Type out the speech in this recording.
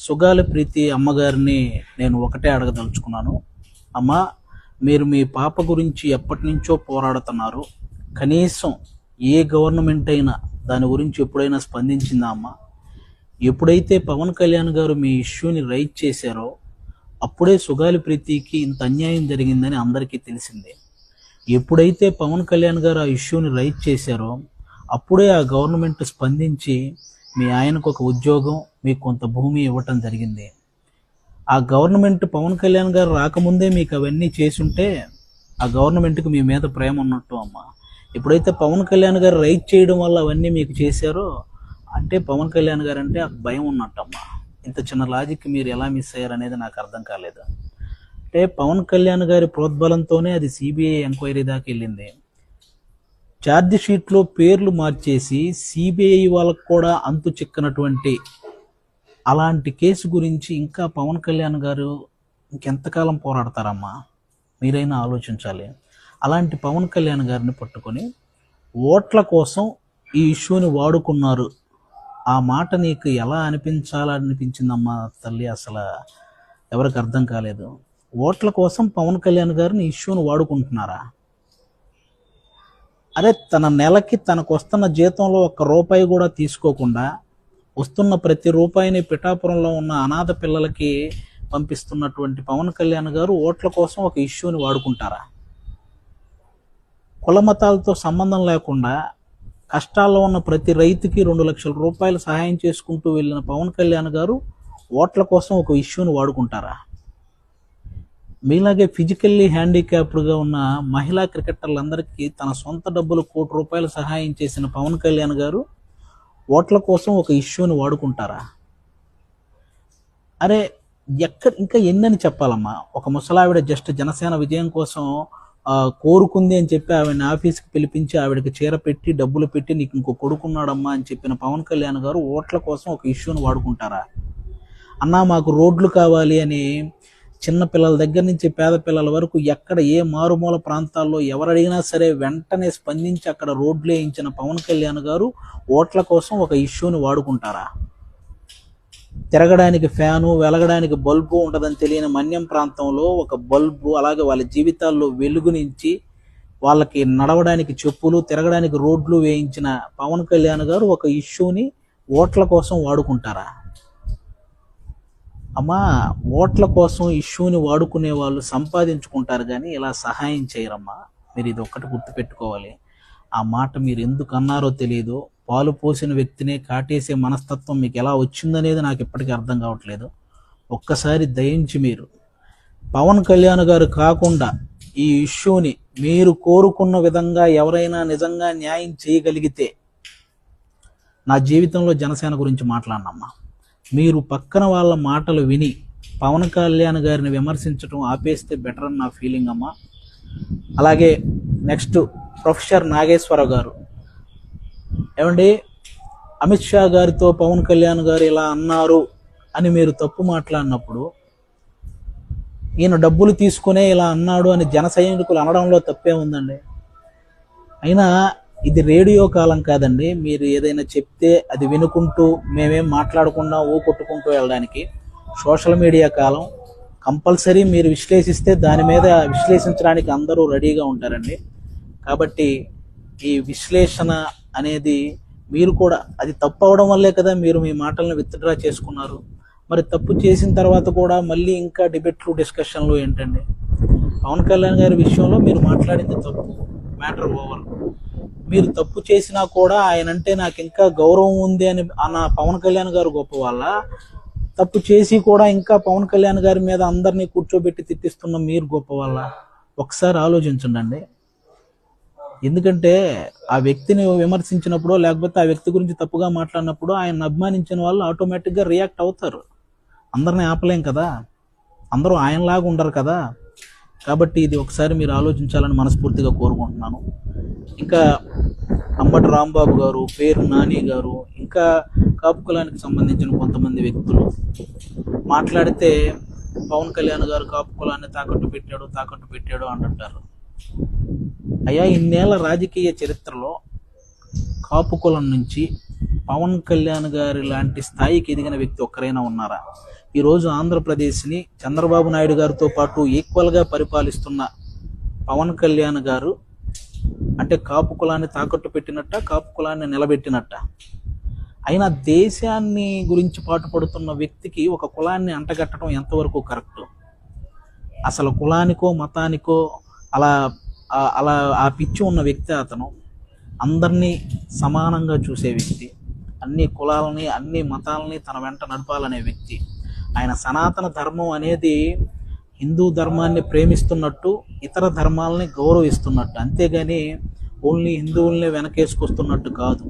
సుగాలి ప్రీతి అమ్మగారిని నేను ఒకటే అడగదలుచుకున్నాను. అమ్మ, మీరు మీ పాప గురించి ఎప్పటి నుంచో పోరాడుతున్నారు. కనీసం ఏ గవర్నమెంట్ అయినా దాని గురించి ఎప్పుడైనా స్పందించిందా అమ్మ? ఎప్పుడైతే పవన్ కళ్యాణ్ గారు మీ ఇష్యూని రైజ్ చేశారో అప్పుడే సుగాలి ప్రీతికి ఇంత అన్యాయం జరిగిందని అందరికీ తెలిసిందే. ఎప్పుడైతే పవన్ కళ్యాణ్ గారు ఆ ఇష్యూని రైజ్ చేశారో అప్పుడే ఆ గవర్నమెంట్ స్పందించి మీ ఆయనకు ఒక ఉద్యోగం, మీకు కొంత భూమి ఇవ్వటం జరిగింది. ఆ గవర్నమెంట్ పవన్ కళ్యాణ్ గారు రాకముందే మీకు అవన్నీ చేసుంటే ఆ గవర్నమెంట్కి మీ మీద ప్రేమ ఉన్నట్టు అమ్మ. ఎప్పుడైతే పవన్ కళ్యాణ్ గారు రైజ్ చేయడం వల్ల అవన్నీ మీకు చేశారో అంటే పవన్ కళ్యాణ్ గారు అంటే భయం ఉన్నట్టమ్మా. ఇంత చిన్న లాజిక్ మీరు ఎలా మిస్ అయ్యారు అనేది నాకు అర్థం కాలేదు. అంటే పవన్ కళ్యాణ్ గారి ప్రోద్బలంతోనే అది సిబిఐ ఎంక్వైరీ దాకా వెళ్ళింది. ఛార్జ్ షీట్లో పేర్లు మార్చేసి సిబిఐ వాళ్ళకు కూడా అంతు చిక్కనటువంటి అలాంటి కేసు గురించి ఇంకా పవన్ కళ్యాణ్ గారు ఇంకెంతకాలం పోరాడతారమ్మా? మీరైనా ఆలోచించాలి. అలాంటి పవన్ కళ్యాణ్ గారిని పట్టుకొని ఓట్ల కోసం ఈ ఇష్యూని వాడుకున్నారు. ఆ మాట నీకు ఎలా అనిపించిందమ్మా తల్లి? అసలు ఎవరికి అర్థం కాలేదు. ఓట్ల కోసం పవన్ కళ్యాణ్ గారిని ఇష్యూని వాడుకుంటున్నారా? అరే, తన నెలకి తనకు వస్తున్న జీతంలో ఒక్క రూపాయి కూడా తీసుకోకుండా వస్తున్న ప్రతి రూపాయిని పిఠాపురంలో ఉన్న అనాథ పిల్లలకి పంపిస్తున్నటువంటి పవన్ కళ్యాణ్ గారు ఓట్ల కోసం ఒక ఇష్యూని వాడుకుంటారా? కుల మతాలతో సంబంధం లేకుండా కష్టాల్లో ఉన్న ప్రతి రైతుకి 2 లక్షల రూపాయలు సహాయం చేసుకుంటూ వెళ్ళిన పవన్ కళ్యాణ్ గారు ఓట్ల కోసం ఒక ఇష్యూని వాడుకుంటారా? మీలాగే ఫిజికల్లీ హ్యాండిక్యాప్డ్గా ఉన్న మహిళా క్రికెటర్లందరికీ తన సొంత డబ్బులు ₹1 కోటి సహాయం చేసిన పవన్ కళ్యాణ్ గారు ఓట్ల కోసం ఒక ఇష్యూని వాడుకుంటారా? అరే, ఇంకా ఎన్నని చెప్పాలమ్మా? ఒక ముసలావిడ జస్ట్ జనసేన విజయం కోసం కోరుకుంది అని చెప్పి ఆవిడని ఆఫీస్కి పిలిపించి ఆవిడకి చీర పెట్టి డబ్బులు పెట్టి నీకు ఇంకో కొడుకున్నాడమ్మా అని చెప్పిన పవన్ కళ్యాణ్ గారు ఓట్ల కోసం ఒక ఇష్యూని వాడుకుంటారా? అన్నా, మాకు రోడ్లు కావాలి అని చిన్న పిల్లల దగ్గర నుంచి పేద పిల్లల వరకు ఎక్కడ ఏ మారుమూల ప్రాంతాల్లో ఎవరడిగినా సరే వెంటనే స్పందించి అక్కడ రోడ్లు వేయించిన పవన్ కళ్యాణ్ గారు ఓట్ల కోసం ఒక ఇష్యూని వాడుకుంటారా? తిరగడానికి ఫ్యాను, వెలగడానికి బల్బు ఉండదని తెలియని మన్యం ప్రాంతంలో ఒక బల్బు, అలాగే వాళ్ళ జీవితాల్లో వెలుగునించి వాళ్ళకి నడవడానికి చెప్పులు, తిరగడానికి రోడ్లు వేయించిన పవన్ కళ్యాణ్ గారు ఒక ఇష్యూని ఓట్ల కోసం వాడుకుంటారా? అమ్మా, ఓట్ల కోసం ఇష్యూని వాడుకునే వాళ్ళు సంపాదించుకుంటారు కానీ ఇలా సహాయం చేయరమ్మా. మీరు ఇది ఒక్కటి గుర్తుపెట్టుకోవాలి. ఆ మాట మీరు ఎందుకు అన్నారో తెలియదు. పాలు పోసిన వ్యక్తినే కాటేసే మనస్తత్వం మీకు ఎలా వచ్చిందనేది నాకు ఇప్పటికీ అర్థం కావట్లేదు. ఒక్కసారి దయించి మీరు పవన్ కళ్యాణ్ గారు కాకుండా ఈ ఇష్యూని మీరు కోరుకున్న విధంగా ఎవరైనా నిజంగా న్యాయం చేయగలిగితే నా జీవితంలో జనసేన గురించి మాట్లాడనమ్మా. మీరు పక్కన వాళ్ళ మాటలు విని పవన్ కళ్యాణ్ గారిని విమర్శించడం ఆపేస్తే బెటర్ అని నా ఫీలింగ్ అమ్మా. అలాగే నెక్స్ట్ ప్రొఫెసర్ నాగేశ్వరరావు గారు, ఏమండి, అమిత్ షా గారితో పవన్ కళ్యాణ్ గారు ఇలా అన్నారు అని మీరు తప్పు మాట్లాడినప్పుడు ఈయన డబ్బులు తీసుకునే ఇలా అన్నాడు అని జన సైనికులు అనడంలో తప్పే ఉందండి? అయినా ఇది రేడియో కాలం కాదండి. మీరు ఏదైనా చెప్తే అది వినుకుంటూ మేమేం మాట్లాడకుండా కొట్టుకుంటూ వెళ్ళడానికి సోషల్ మీడియా కాలం. కంపల్సరీ మీరు విశ్లేషిస్తే దాని మీద విశ్లేషించడానికి అందరూ రెడీగా ఉంటారండి. కాబట్టి ఈ విశ్లేషణ అనేది మీరు కూడా అది తప్పు అవడం వల్లే కదా మీరు మీ మాటలను విత్డ్రా చేసుకున్నారు. మరి తప్పు చేసిన తర్వాత కూడా మళ్ళీ ఇంకా డిబేట్లు, డిస్కషన్లు ఏంటండి? పవన్ కళ్యాణ్ గారి విషయంలో మీరు మాట్లాడింది తప్పు, మ్యాటర్ ఓవర్. మీరు తప్పు చేసినా కూడా ఆయన అంటే నాకు ఇంకా గౌరవం ఉంది అని అన్న పవన్ కళ్యాణ్ గారు గొప్ప వాళ్ళ, తప్పు చేసి కూడా ఇంకా పవన్ కళ్యాణ్ గారి మీద అందరినీ కూర్చోబెట్టి తిట్టిస్తున్న మీరు గొప్ప వాళ్ళ? ఒకసారి ఆలోచించండి. ఎందుకంటే ఆ వ్యక్తిని విమర్శించినప్పుడు లేకపోతే ఆ వ్యక్తి గురించి తప్పుగా మాట్లాడినప్పుడు ఆయన అభిమానించిన వాళ్ళు ఆటోమేటిక్గా రియాక్ట్ అవుతారు. అందరినీ ఆపలేం కదా, అందరూ ఆయనలాగా ఉండరు కదా. కాబట్టి ఇది ఒకసారి మీరు ఆలోచించాలని మనస్ఫూర్తిగా కోరుకుంటున్నాను. ఇంకా అంబటి రాంబాబు గారు, పేరు నాని గారు, ఇంకా కాపు కులానికి సంబంధించిన కొంతమంది వ్యక్తులు మాట్లాడితే పవన్ కళ్యాణ్ గారు కాపు కులాన్ని తాకట్టు పెట్టాడు అంటుంటారు. అయ్యా, ఇన్నేళ్ల రాజకీయ చరిత్రలో కాపు కులం నుంచి పవన్ కళ్యాణ్ గారి లాంటి స్థాయికి ఎదిగిన వ్యక్తి ఒక్కరైనా ఉన్నారా? ఈరోజు ఆంధ్రప్రదేశ్ని చంద్రబాబు నాయుడు గారితో పాటు ఈక్వల్గా పరిపాలిస్తున్న పవన్ కళ్యాణ్ గారు అంటే కాపు కులాన్ని తాకట్టు పెట్టినట్ట, కాపు కులాన్ని నిలబెట్టినట్ట? అయినా దేశాన్ని గురించి పాటుపడుతున్న వ్యక్తికి ఒక కులాన్ని అంటగట్టడం ఎంతవరకు కరెక్ట్? అసలు కులానికో మతానికో అలా అలా ఆ పిచ్చి ఉన్న వ్యక్తి అతను. అందరినీ సమానంగా చూసే వ్యక్తి, అన్ని కులాలని అన్ని మతాలని తన వెంట నడపాలనే వ్యక్తి. ఆయన సనాతన ధర్మం అనేది హిందూ ధర్మాన్ని ప్రేమిస్తున్నట్టు, ఇతర ధర్మాలని గౌరవిస్తున్నట్టు, అంతేగాని ఓన్లీ హిందువుల్ని వెనకేసుకొస్తున్నట్టు కాదు.